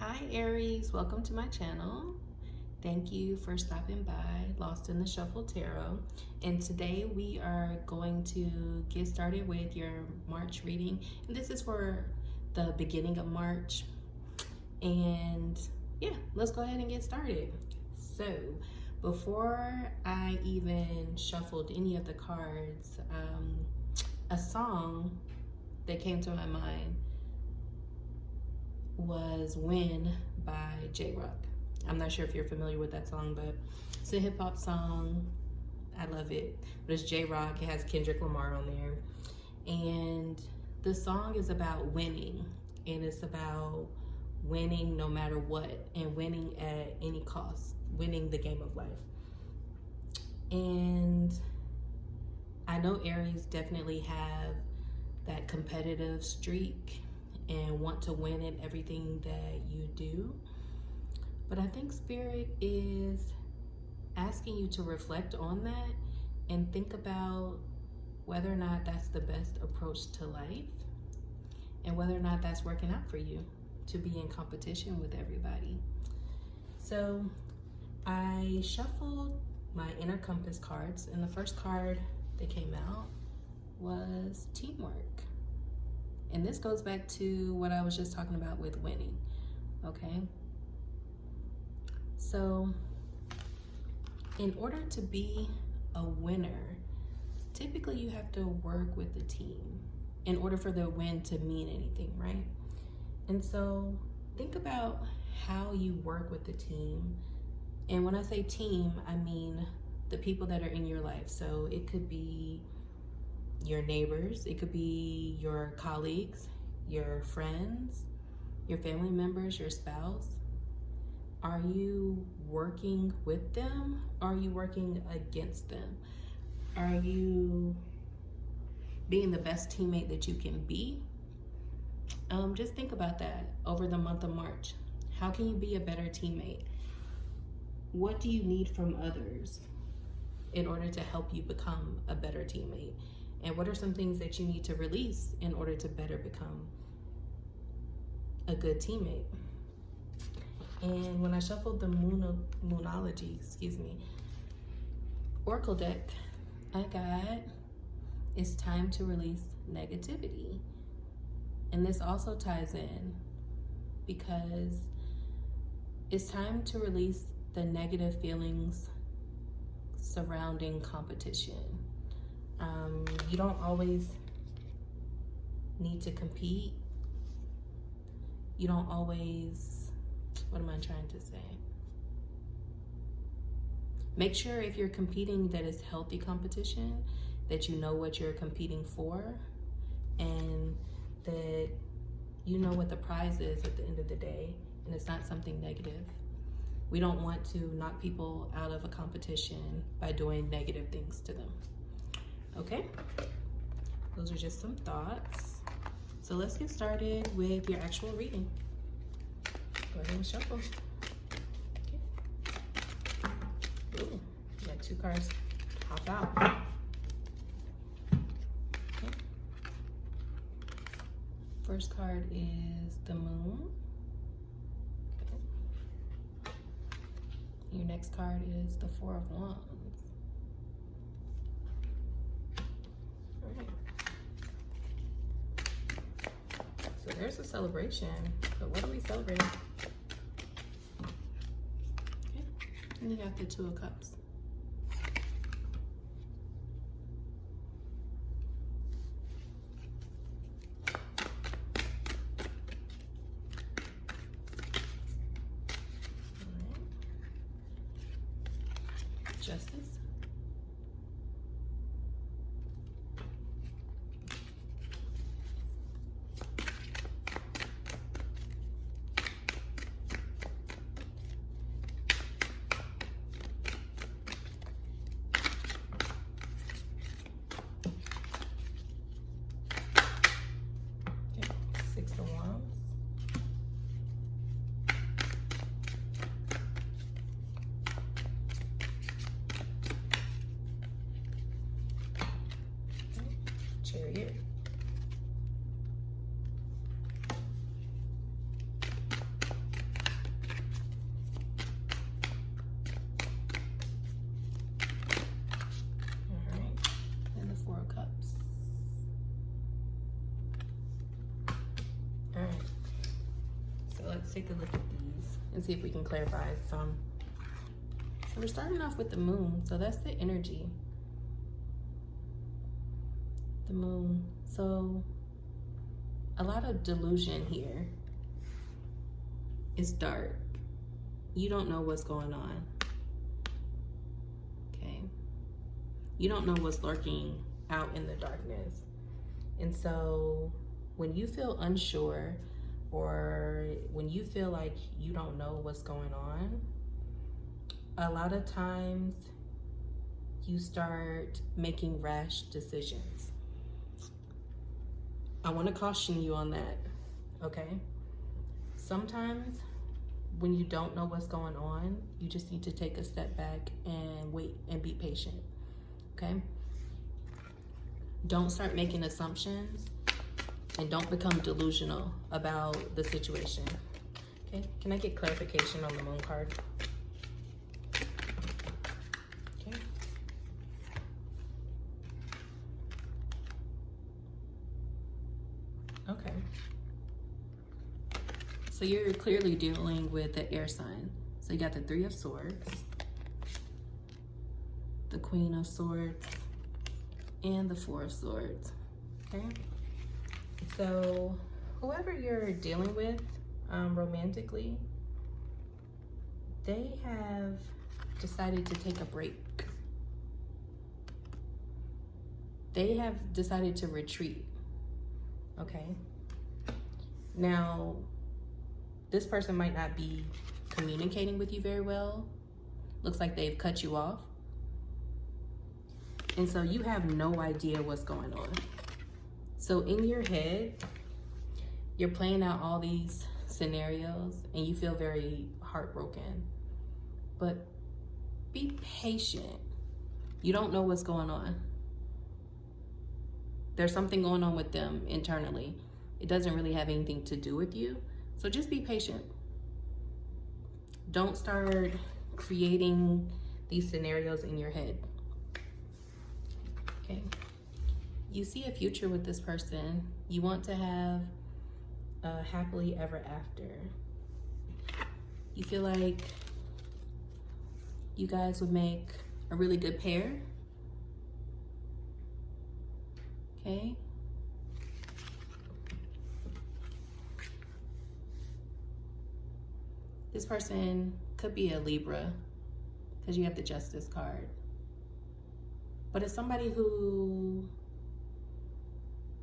Hi Aries, welcome to my channel. Thank you for stopping by Lost in the Shuffle Tarot. And today we are going to get started with your March reading. And this is for the beginning of March. And yeah, let's go ahead and get started. So before I even shuffled any of the cards, a song that came to my mind was Win by J-Rock. I'm not sure if you're familiar with that song, but it's a hip hop song. I love it. But it's J-Rock. It has Kendrick Lamar on there. And the song is about winning. And it's about winning no matter what, and winning at any cost, winning the game of life. And I know Aries definitely have that competitive streak and want to win in everything that you do. But I think Spirit is asking you to reflect on that and think about whether or not that's the best approach to life and whether or not that's working out for you to be in competition with everybody. So I shuffled my inner compass cards, and the first card that came out was teamwork. And this goes back to what I was just talking about with winning, okay? So in order to be a winner, typically you have to work with the team in order for the win to mean anything, right? And so think about how you work with the team. And when I say team, I mean the people that are in your life. So it could be your neighbors, it could be your colleagues, your friends, your family members, your spouse. Are you working with them? Are you working against them? Are you being the best teammate that you can be? Just think about that over the month of March. How can you be a better teammate? What do you need from others in order to help you become a better teammate? And what are some things that you need to release in order to better become a good teammate? And when I shuffled the Moonology, Oracle deck, I got, it's time to release negativity. And this also ties in because it's time to release the negative feelings surrounding competition. You don't always need to compete. You don't always, what am I trying to say? Make sure if you're competing that it's healthy competition, that you know what you're competing for, and that you know what the prize is at the end of the day, and it's not something negative. We don't want to knock people out of a competition by doing negative things to them. Okay, those are just some thoughts. So let's get started with your actual reading. Go ahead and shuffle. Okay. Ooh, you got two cards pop out. Okay. First card is the Moon. Okay. Your next card is the Four of Wands. So there's a celebration, but what are we celebrating? Okay, and you got the Two of Cups. All right. Justice. Six of Wands. let's take a look at these and see if we can clarify some. So we're starting off with the moon. So that's the energy. The moon. So a lot of delusion here. It's dark. You don't know what's going on. Okay. You don't know what's lurking out in the darkness. And so when you feel unsure, or when you feel like you don't know what's going on, a lot of times you start making rash decisions. I want to caution you on that, okay? Sometimes when you don't know what's going on, you just need to take a step back and wait and be patient, okay? Don't start making assumptions, and don't become delusional about the situation. Okay, can I get clarification on the moon card? Okay. Okay. So you're clearly dealing with the air sign. So you got the Three of Swords, the Queen of Swords, and the Four of Swords, okay? So whoever you're dealing with romantically, they have decided to take a break. They have decided to retreat, okay? Now, this person might not be communicating with you very well. Looks like they've cut you off. And so you have no idea what's going on. So in your head, you're playing out all these scenarios and you feel very heartbroken. But be patient. You don't know what's going on. There's something going on with them internally. It doesn't really have anything to do with you. So just be patient. Don't start creating these scenarios in your head. Okay. You see a future with this person. You want to have a happily ever after. You feel like you guys would make a really good pair. Okay. This person could be a Libra because you have the Justice card. But it's somebody who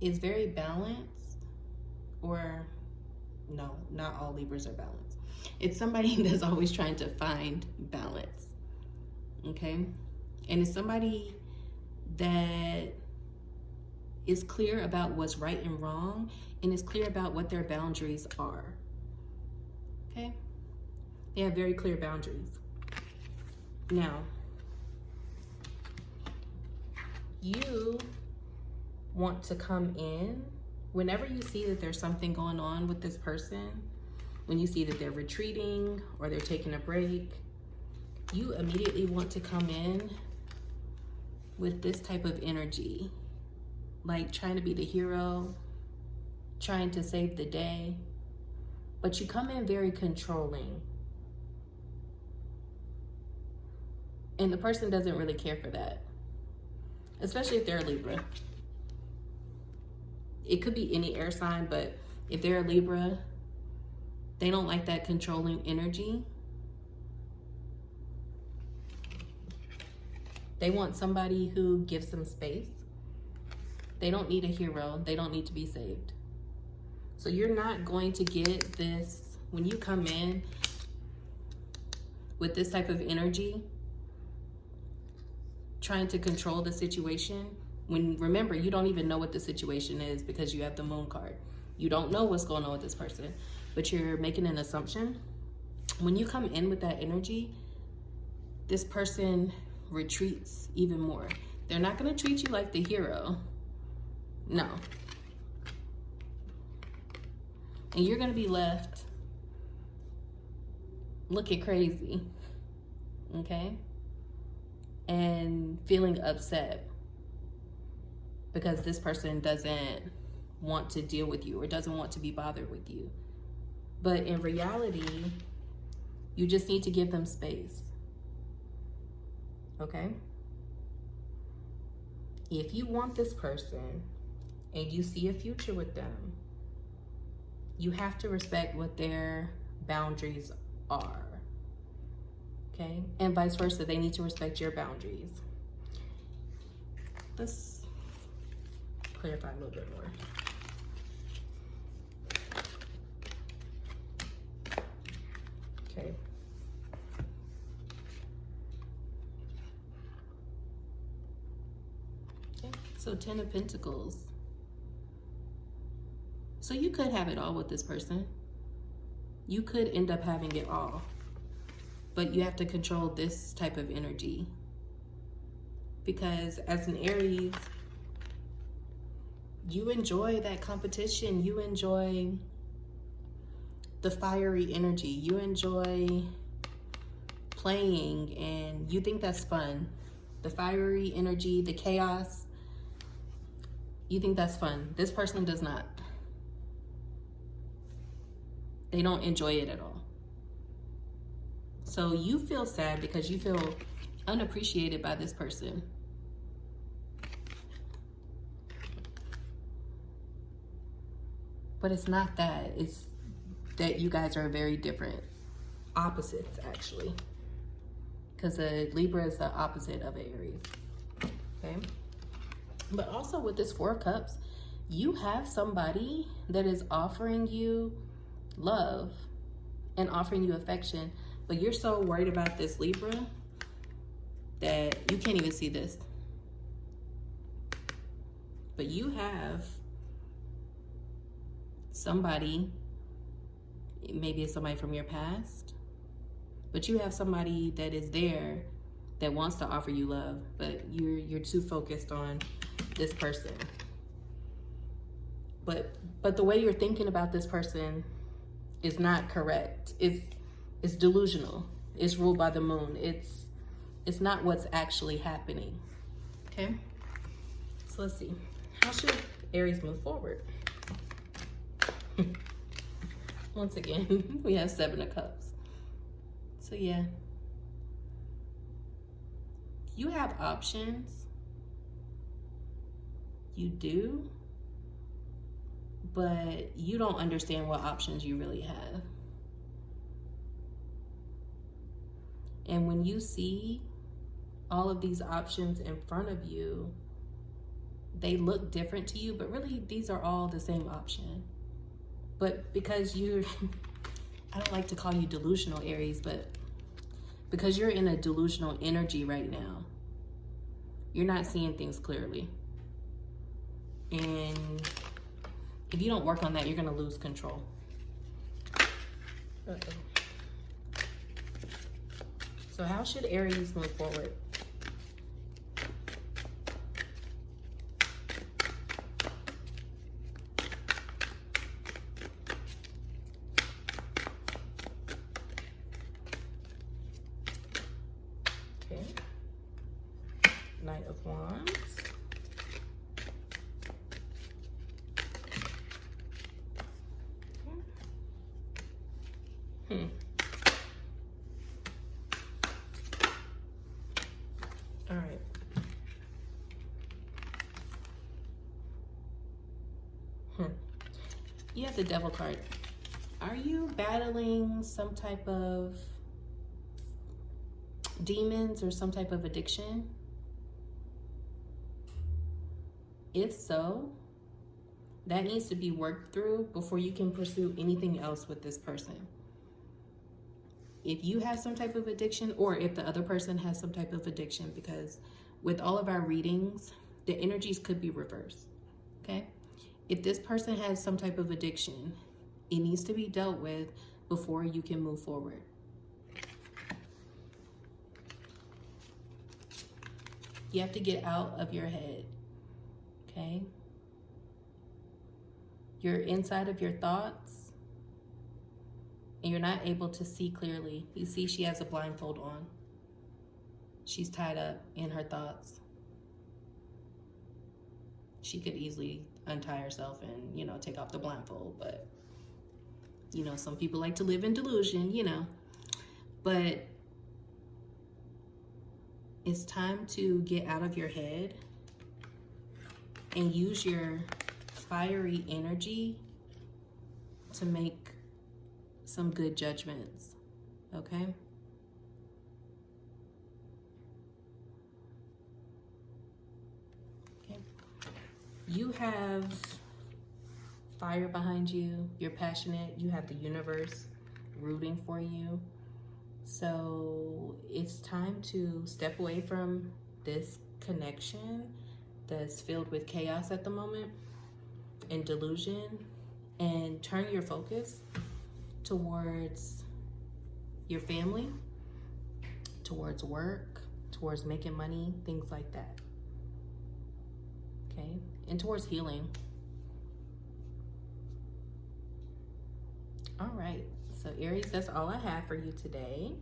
is very balanced, or no, not all Libras are balanced. It's somebody that's always trying to find balance, okay? And it's somebody that is clear about what's right and wrong, and is clear about what their boundaries are, okay? They have very clear boundaries. Now, you want to come in whenever you see that there's something going on with this person, when you see that they're retreating or they're taking a break, you immediately want to come in with this type of energy, like trying to be the hero, trying to save the day, but you come in very controlling. And the person doesn't really care for that, especially if they're a Libra. It could be any air sign, but if they're a Libra, they don't like that controlling energy. They want somebody who gives them space. They don't need a hero. They don't need to be saved. So you're not going to get this, when you come in with this type of energy, trying to control the situation, when, remember, you don't even know what the situation is because you have the moon card. You don't know what's going on with this person, but you're making an assumption. When you come in with that energy, this person retreats even more. They're not going to treat you like the hero. No. And you're going to be left looking crazy, okay? And feeling upset because this person doesn't want to deal with you or doesn't want to be bothered with you. But in reality, you just need to give them space. Okay? If you want this person and you see a future with them, you have to respect what their boundaries are. Okay? And vice versa, they need to respect your boundaries. Let's clarify a little bit more. Okay. Okay. So 10 of Pentacles. So you could have it all with this person. You could end up having it all. But you have to control this type of energy. Because as an Aries, you enjoy that competition. You enjoy the fiery energy. You enjoy playing and you think that's fun. The fiery energy, the chaos, you think that's fun. This person does not. They don't enjoy it at all. So you feel sad because you feel unappreciated by this person. But it's not that. It's that you guys are very different. Opposites, actually. Because a Libra is the opposite of an Aries. Okay? But also with this 4 of Cups, you have somebody that is offering you love and offering you affection, but you're so worried about this Libra that you can't even see this. But you have somebody, maybe it's somebody from your past, but you have somebody that is there that wants to offer you love, but you're too focused on this person. But the way you're thinking about this person is not correct. It's delusional. It's ruled by the moon. It's not what's actually happening. Okay? So let's see. How should Aries move forward? Once again, we have 7 of Cups. So yeah. You have options. You do. But you don't understand what options you really have. And when you see all of these options in front of you, they look different to you, but really these are all the same option. But because you're, I don't like to call you delusional, Aries, but because you're in a delusional energy right now, you're not seeing things clearly. And if you don't work on that, you're going to lose control. So how should Aries move forward? Okay. Knight of Wands. All right. You have the Devil card. Are you battling some type of demons or some type of addiction? If so, that needs to be worked through before you can pursue anything else with this person. If you have some type of addiction, or if the other person has some type of addiction, because with all of our readings, the energies could be reversed, okay? If this person has some type of addiction, it needs to be dealt with before you can move forward. You have to get out of your head, okay? You're inside of your thoughts, and you're not able to see clearly. You see she has a blindfold on. She's tied up in her thoughts. She could easily untie herself and, take off the blindfold, but You know, some people like to live in delusion, you know, but it's time to get out of your head and use your fiery energy to make some good judgments, okay? Okay. You have fire behind you. You're passionate. You have the universe rooting for you. So it's time to step away from this connection that's filled with chaos at the moment and delusion, and turn your focus towards your family, towards work, towards making money, things like that. Okay? And towards healing. All right. So Aries, that's all I have for you today.